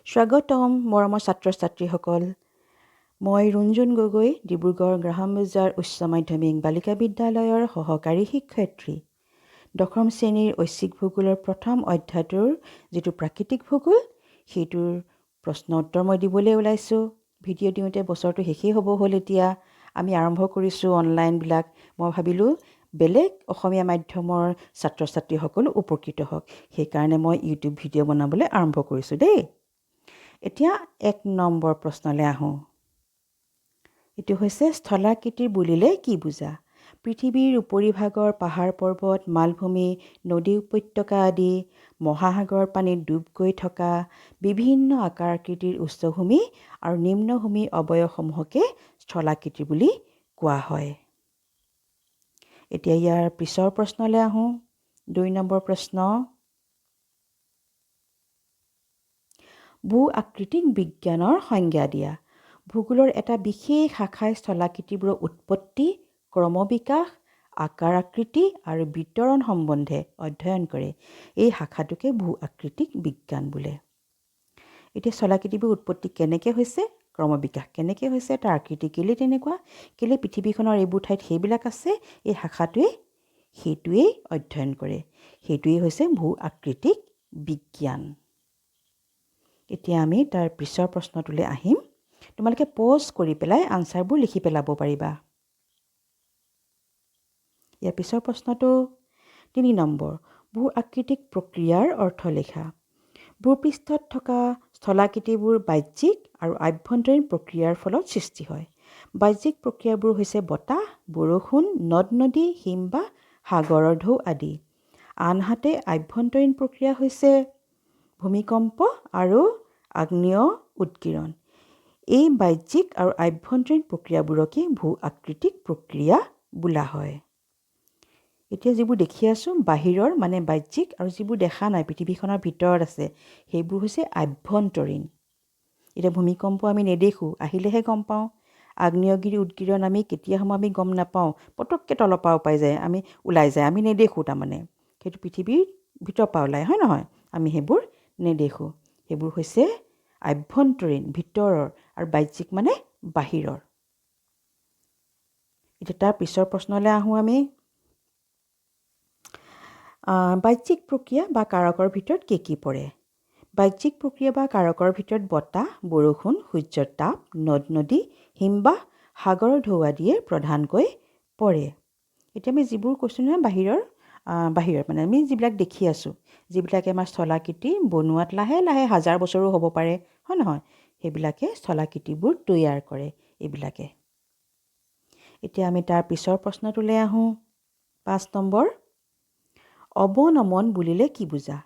স্বাগতম মৰমৰ ছাত্ৰ ছাত্ৰীসকল। মই ৰুণজুন গগৈ, ডিব্ৰুগড় গ্ৰাহাম বজাৰ উচ্চ মাধ্যমিক বালিকা বিদ্যালয়ৰ সহকাৰী শিক্ষয়িত্ৰী। দশম শ্ৰেণীৰ ঐচ্ছিক ভূগোলৰ প্ৰথম অধ্যায়টোৰ যিটো প্ৰাকৃতিক ভূগোল, সেইটোৰ প্ৰশ্ন উত্তৰ মই দিবলৈ ওলাইছোঁ। ভিডিঅ' দিওঁতে বছৰটো শেষেই হ'ব হ'ল। এতিয়া আমি আৰম্ভ কৰিছোঁ অনলাইনবিলাক। মই ভাবিলোঁ বেলেগ অসমীয়া মাধ্যমৰ ছাত্ৰ ছাত্ৰীসকলো উপকৃত হওক, সেইকাৰণে মই ইউটিউব ভিডিঅ' বনাবলৈ আৰম্ভ কৰিছোঁ দেই। এতিয়া 1 নম্বৰ প্ৰশ্নলৈ আহোঁ। এইটো হৈছে স্থলাকৃতি বুলিলে কি বুজা? পৃথিৱীৰ উপৰিভাগৰ পাহাৰ পৰ্বত, মালভূমি, নদী উপত্যকা আদি মহাসাগৰৰ পানীত ডুব গৈ থকা বিভিন্ন আকাৰ আকৃতিৰ উচ্চভূমি আৰু নিম্নভূমি অৱয়সমূহকে স্থলাকৃতি বুলি কোৱা হয়। এতিয়া ইয়াৰ পিছৰ প্ৰশ্নলৈ আহোঁ। 2 নম্বৰ প্ৰশ্ন। ভূ আকৃতিক বিজ্ঞানৰ সংজ্ঞা দিয়া। ভূগোলৰ এটা বিশেষ শাখাই স্থলাকৃতিবোৰৰ উৎপত্তি, ক্ৰমবিকাশ, আকাৰ আকৃতি আৰু বিতৰণ সম্বন্ধে অধ্যয়ন কৰে। এই শাখাটোকে ভূ আকৃতিক বিজ্ঞান বোলে। এতিয়া স্থলাকৃতিবোৰ উৎপত্তি কেনেকৈ হৈছে, ক্ৰমবিকাশ কেনেকৈ হৈছে, তাৰ আকৃতি কেলে তেনেকুৱা, কেলে পৃথিৱীখনৰ এইবোৰ ঠাইত সেইবিলাক আছে, এই শাখাটোৱে সেইটোৱেই অধ্যয়ন কৰে। সেইটোৱেই হৈছে ভূ আকৃতিক বিজ্ঞান। এতিয়া আমি তাৰ পিছৰ প্ৰশ্নটোলৈ আহিম। তোমালোকে প'জ কৰি পেলাই আনচাৰবোৰ লিখি পেলাব পাৰিবা। ইয়াৰ পিছৰ প্ৰশ্নটো 3 নম্বৰ। ভূ আকৃতিক প্ৰক্ৰিয়াৰ অৰ্থ লিখা। ভূপৃষ্ঠত থকা স্থলাকৃতিবোৰ বাহ্যিক আৰু আভ্যন্তৰীণ প্ৰক্ৰিয়াৰ ফলত সৃষ্টি হয়। বাহ্যিক প্ৰক্ৰিয়াবোৰ হৈছে বতাহ, বৰষুণ, নদ-নদী, হিমবাহ, সাগৰৰ ঢৌ আদি। আনহাতে আভ্যন্তৰীণ প্ৰক্ৰিয়া হৈছে ভূমিকম্প আৰু আগ্নেয় উৎকীৰণ। এই বাহ্যিক আৰু আভ্যন্তৰীণ প্ৰক্ৰিয়াবোৰকে ভূ আকৃতিক প্ৰক্ৰিয়া বোলা হয়। এতিয়া যিবোৰ দেখি আছোঁ বাহিৰৰ মানে বাহ্যিক, আৰু যিবোৰ দেখা নাই পৃথিৱীখনৰ ভিতৰত আছে সেইবোৰ হৈছে আভ্যন্তৰীণ। এতিয়া ভূমিকম্প আমি নেদেখোঁ, আহিলেহে গম পাওঁ। আগ্নেয়গিৰি উৎকীৰণ আমি কেতিয়া সময় আমি গম নাপাওঁ, পটককৈ তলৰ পৰা ওলাই যায়, আমি নেদেখোঁ। তাৰমানে সেইটো পৃথিৱীৰ ভিতৰৰ পৰা ওলায়, হয় নহয়? আমি সেইবোৰ নেদেখোঁ। সেইবোৰ হৈছে আভ্যন্তৰীণ, ভিতৰৰ, আৰু বাহ্যিক মানে বাহিৰৰ। এতিয়া তাৰ পিছৰ প্ৰশ্নলৈ আহোঁ আমি। বাহ্যিক প্ৰক্ৰিয়া বা কাৰকৰ ভিতৰত কি কি পৰে? বাহ্যিক প্ৰক্ৰিয়া বা কাৰকৰ ভিতৰত বতাহ, বৰষুণ, সূৰ্যৰ তাপ, নদ-নদী, হিমবাহ, সাগৰৰ ঢৌ আদিয়ে প্ৰধানকৈ পৰে। এতিয়া আমি যিবোৰ কৈছোঁ নহয় বাহিৰৰ মানে আমি যিবিলাক দেখি আছোঁ, যিবিলাকে আমাৰ স্থলাকৃতি বনোৱাত লাহে লাহে হাজাৰ বছৰো হ'ব পাৰে, হয় নহয়? সেইবিলাকে স্থলাকৃতিবোৰ তৈয়াৰ কৰে এইবিলাকে। এতিয়া আমি তাৰ পিছৰ প্ৰশ্নটোলৈ আহোঁ। 5 নম্বৰ। অৱনমন বুলিলে কি বুজা?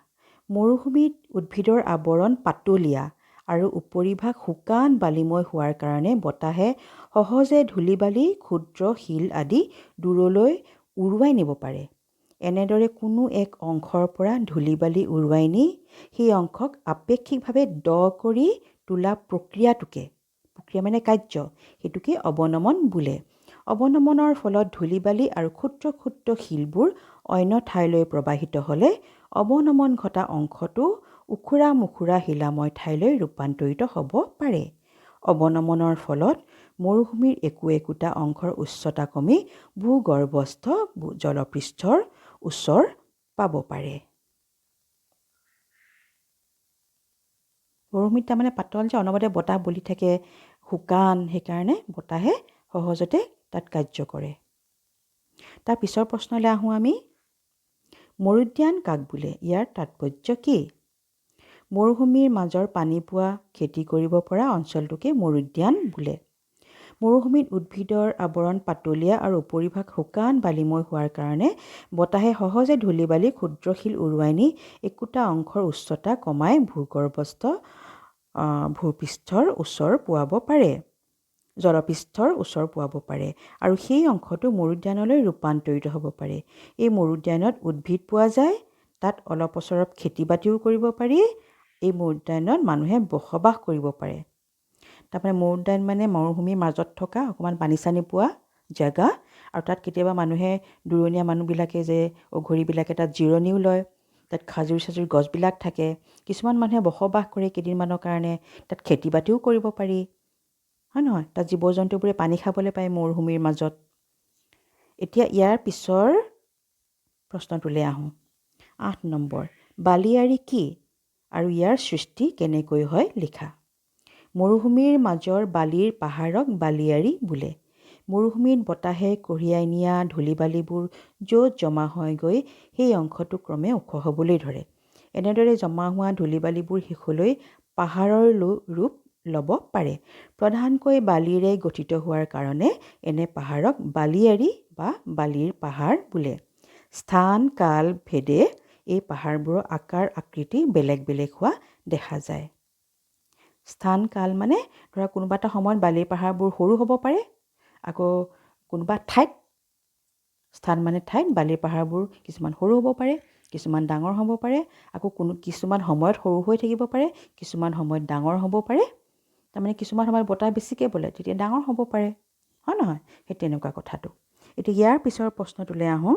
মৰুভূমিত উদ্ভিদৰ আৱৰণ পাতলীয়া আৰু উপৰিভাগ শুকান বালিময় হোৱাৰ কাৰণে বতাহে সহজে ধূলি-বালি, ক্ষুদ্ৰ শিল আদি দূৰলৈ উৰুৱাই নিব পাৰে। এনেদৰে কোনো এক অংশৰ পৰা ধূলি-বালি উৰুৱাই নি সেই অংশক আপেক্ষিকভাৱে দ কৰি তোলা প্ৰক্ৰিয়া মানে কাৰ্য, সেইটোকে অৱনমন বোলে। অৱনমনৰ ফলত ধূলি-বালি আৰু ক্ষুদ্ৰ ক্ষুদ্ৰ শিলবোৰ অন্য ঠাইলৈ প্ৰবাহিত হ'লে অৱনমন ঘটা অংশটো উখুৰা মুখুৰা শিলাময় ঠাইলৈ ৰূপান্তৰিত হ'ব পাৰে। অৱনমনৰ ফলত মৰুভূমিৰ একোটা অংশৰ উচ্চতা কমি ভূগৰ্ভস্থ জলপৃষ্ঠৰ ওচৰ পাব পাৰে। মৰুভূমিত তাৰমানে পাতল যে, অনবৰতে বতাহ বলি থাকে, শুকান, সেইকাৰণে বতাহে সহজতে তাত কাৰ্য কৰে। তাৰ পিছৰ প্ৰশ্নলৈ আহোঁ আমি। মৰুদ্যান কাক বোলে? ইয়াৰ তাৎপৰ্য কি? মৰুভূমিৰ মাজৰ পানী পোৱা খেতি কৰিব পৰা অঞ্চলটোকে মৰুদ্যান বোলে। মৰুভূমিত উদ্ভিদৰ আৱৰণ পাতলীয়া আৰু উপৰিভাগ শুকান বালিময় হোৱাৰ কাৰণে বতাহে সহজে ধূলি-বালি, ক্ষুদ্ৰ শিল উৰুৱাই নি একোটা অংশৰ উচ্চতা কমাই ভূগৰ্ভস্থ ভূপৃষ্ঠৰ ওচৰ পোৱাব পাৰে, জলপৃষ্ঠৰ ওচৰ পোৱাব পাৰে, আৰু সেই অংশটো মৰুদ্যানলৈ ৰূপান্তৰিত হ'ব পাৰে। এই মৰুদ্যানত উদ্ভিদ পোৱা যায়, তাত অলপ খেতি-বাতিও কৰিব পাৰি। এই মৰুদ্যানত মানুহে বসবাস কৰিব পাৰে। তাৰমানে মৰুদ্যান মানে মৰুভূমিৰ মাজত থকা অকণমান পানী-চানী পোৱা জেগা, আৰু তাত কেতিয়াবা মানুহে দূৰণীয়া মানুহবিলাকে যে অঘৰীবিলাকে তাত জিৰণিও লয়, তাত তাত খাজুৰ চাজুৰ গছবিলাক থাকে। কিছুমান মানুহে বসবাস কৰে কেইদিনমানৰ কাৰণে। তাত খেতি বাতিও কৰিব পাৰি, হয় নহয়? তাত জীৱ জন্তুবোৰে পানী খাবলৈ পায় মৰুভূমিৰ মাজত। এতিয়া ইয়াৰ পিছৰ প্ৰশ্নটোলৈ আহোঁ। 8 নম্বৰ, বালিয়াৰী কি আৰু ইয়াৰ সৃষ্টি কেনেকৈ হয় লিখা। মৰুভূমিৰ মাজৰ বালিৰ পাহাৰক বালিয়াৰী বোলে। মৰুভূমিত বতাহে কঢ়িয়াই নিয়া ধূলি বালিবোৰ য'ত জমা হয় গৈ সেই অংশটো ক্ৰমে ওখ হ'বলৈ ধৰে। এনেদৰে জমা হোৱা ধূলি বালিবোৰ শেষলৈ পাহাৰৰ ৰূপ ল'ব পাৰে। প্ৰধানকৈ বালিৰে গঠিত হোৱাৰ কাৰণে এনে পাহাৰক বালিয়াৰী বা বালিৰ পাহাৰ বোলে। স্থান কাল ভেদে এই পাহাৰবোৰৰ আকাৰ আকৃতি বেলেগ বেলেগ হোৱা দেখা যায়। স্থান কাল মানে ধৰা কোনোবা এটা সময়ত বালিৰ পাহাৰবোৰ সৰু হ'ব পাৰে, আকৌ কোনোবা ঠাইত, স্থান মানে ঠাইত, বালিৰ পাহাৰবোৰ কিছুমান সৰু হ'ব পাৰে, কিছুমান ডাঙৰ হ'ব পাৰে, আকৌ কিছুমান সময়ত সৰু হৈ থাকিব পাৰে, কিছুমান সময়ত ডাঙৰ হ'ব পাৰে। তাৰমানে কিছুমান সময়ত বতাহ বেছিকৈ বলে তেতিয়া ডাঙৰ হ'ব পাৰে, হয় নহয়? সেই তেনেকুৱা কথাটো। এতিয়া ইয়াৰ পিছৰ প্ৰশ্নটোলৈ আহোঁ।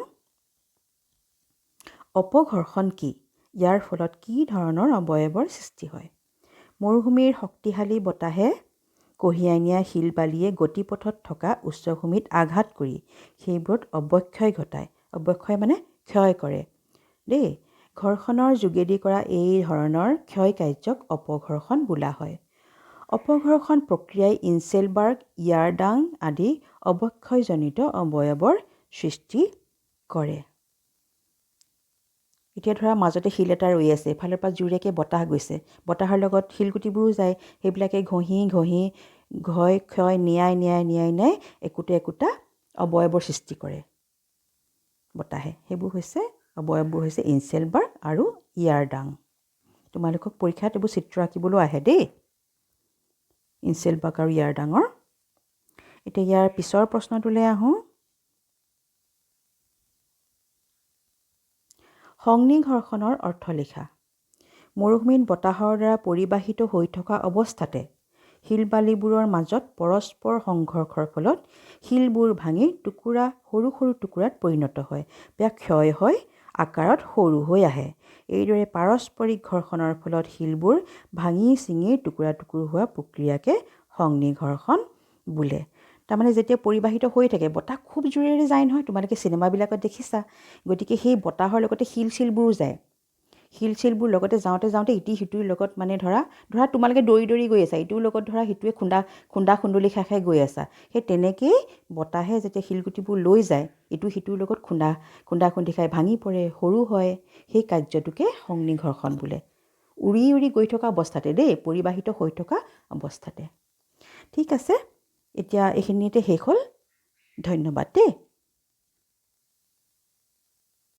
অপঘৰ্ষণ কি? ইয়াৰ ফলত কি ধৰণৰ অৱয়ৱৰ সৃষ্টি হয়? মৰুভূমিৰ শক্তিশালী বতাহে কঢ়িয়াই নিয়া শিল বালিয়ে গতিপথত থকা উচ্চভূমিত আঘাত কৰি সেইবোৰত অৱক্ষয় ঘটায়। অৱক্ষয় মানে ক্ষয় কৰে দেই। ঘৰ্ষণৰ যোগেদি কৰা এই ধৰণৰ ক্ষয় কাৰ্যক অপঘৰ্ষণ বোলা হয়। অপঘৰ্ষণ প্ৰক্ৰিয়াই ইনচেলবাৰ্গ, ইয়াৰডাং আদি অৱক্ষয়জনিত অৱয়ৱৰ সৃষ্টি কৰে। এতিয়া ধৰা মাজতে শিল এটা ৰৈ আছে, এফালৰ পৰা জোৰেকৈ বতাহ গৈছে, বতাহৰ লগত শিলগুটিবোৰো যায়, সেইবিলাকে ঘঁহি ক্ষয় নিয়াই একোটা অৱয়ৱৰ সৃষ্টি কৰে বতাহে। সেইবোৰ হৈছে অৱয়ৱবোৰ হৈছে ইনচেলবাৰ্গ আৰু ইয়াৰডাং। তোমালোকক পৰীক্ষাত এইবোৰ চিত্ৰ আঁকিবলৈ আহে দেই, ইনচেলবাৰ্গ আৰু ইয়াৰডাঙৰ। এতিয়া ইয়াৰ পিছৰ প্ৰশ্নটোলৈ আহোঁ। সংনিঘৰ্ষণৰ অৰ্থ লিখা। মৰুভূমিত বতাহৰ দ্বাৰা পৰিবাহিত হৈ থকা অৱস্থাতে শিল বালিবোৰৰ মাজত পৰস্পৰ সংঘৰ্ষৰ ফলত শিলবোৰ ভাঙি সৰু সৰু টুকুৰাত পৰিণত হয় বা ক্ষয় হৈ আকাৰত সৰু হৈ আহে। এইদৰে পাৰস্পৰিক ঘৰ্ষণৰ ফলত শিলবোৰ ভাঙি ছিঙি টুকুৰা হোৱা প্ৰক্ৰিয়াকে সংনিঘৰ্ষণ বোলে। তাৰমানে যেতিয়া পৰিবাহিত হৈ থাকে, বতাহ খুব জোৰেৰে যায় নহয়, তোমালোকে চিনেমাবিলাকত দেখিছা। গতিকে সেই বতাহৰ লগতে শিলবোৰো যায়। শিলবোৰ লগতে যাওঁতে ইটো সিটোৰ লগত মানে ধৰা তোমালোকে দৌৰি গৈ আছা, ইটোৰ লগত ধৰা সিটোৱে খুন্দা খুন্দলি খাই গৈ আছা। সেই তেনেকেই বতাহে যেতিয়া শিলগুটিবোৰ লৈ যায়, ইটো সিটোৰ লগত খুন্দা খুন্দি খাই ভাঙি পৰে, সৰু হয়, সেই কাৰ্যটোকে সংনিঘৰ্ষণ বোলে। উৰি গৈ থকা অৱস্থাতে দেই, পৰিবাহিত হৈ থকা অৱস্থাতে। ঠিক আছে, এতিয়া এইখিনিতে শেষ হ'ল। ধন্যবাদ দেই।